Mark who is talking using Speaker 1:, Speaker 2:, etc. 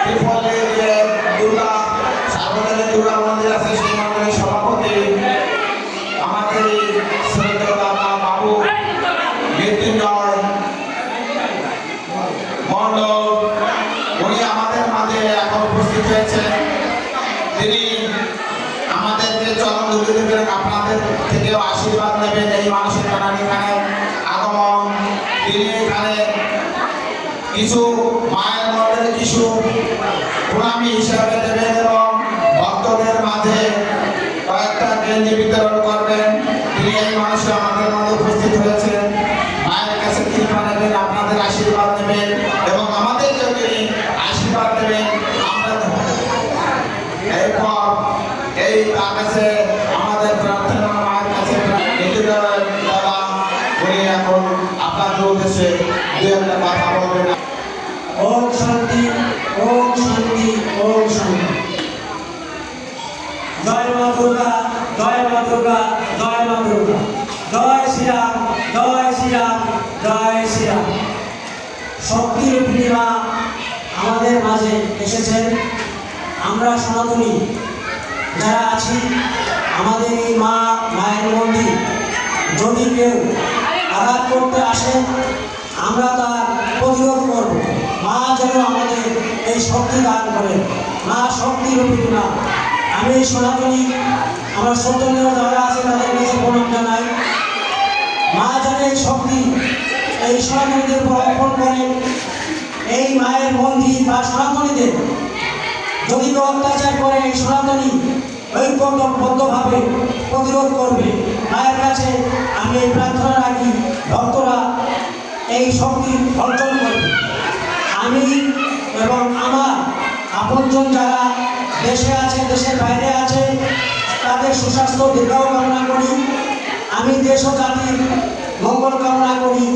Speaker 1: ত্রিফলে যে দুর্গা সার্বজনীন দুর্গা মন্দির আছে সেই মন্দিরের সভাপতি আমাদের শ্রদ্ধেয় দাদা বাবু মৃত্যুঞ্জয় মণ্ডল, উনি আমাদের মাঝে এখন উপস্থিত হয়েছেন। তিনি আমাদেরকে চরণ ধুলে দেবেন, আপনাদের থেকেও আশীর্বাদ নেবেন। এই মানুষের কারণে এখানে আগমন, তিনি এখানে কিছু মায়ের মন্দিরে কিছু প্রণামী হিসাবে দেবেন এবং ভক্তদের মাঝে কয়েকটা গেঞ্জি বিতরণ করবেন। তিনি এই মানুষের আমাদের মাঝে উপস্থিত হয়েছেন। মায়ের কাছে কৃপা নেবেন, আপনাদের আশীর্বাদ নেবেন এবং আমাদের জন্য আশীর্বাদ দেবেন। আমরা এরপর এই তার কাছে আমাদের প্রার্থনা মায়ের কাছে দাদা উনি এখন আপনাদের উদ্দেশ্যে দু একটা কথা বলবেন।
Speaker 2: ওম শান্তি, ওম শান্তি, ওম শান্তি। জয় মা দুর্গা, জয় মা দুর্গা, জয় মা দুর্গা। জয় শ্রীরাম, জয় শ্রীরাম, জয় শ্রীরাম। শক্তির পূর্ণিমা আমাদের মাঝে এসেছেন। আমরা সনাতনী যারা আছি, আমাদের এই মায়ের মন্দির যদি কেউ আঘাত করতে আসেন, আমরা তার প্রতিরোধ করব। মা যেন আমাদের এই শক্তি দান করেন। মা শক্তির পূর্ণিমা। আমি সনাতনী আমার সত্যনীয় যারা আছে তাদের কাছে প্রণাম জানাই। মা যেন এই শক্তি এই সনাতনীদের উপর অর্পণ করেন। এই মায়ের মন্দির বা সনাতনীদের যদি কেউ অত্যাচার করে, এই সনাতনী ঐক্যবদ্ধভাবে প্রতিরোধ করবে। মায়ের কাছে আমি এই প্রার্থনা রাখি, ভক্তরা এই শক্তি অর্জন করবে। আমি এবং আমার আপনজন যারা দেশে আছে, দেশের বাইরে আছে, তাদের সুস্বাস্থ্য দীর্ঘায়ু কামনা করি। আমি দেশ ও জাতির মঙ্গল কামনা করি।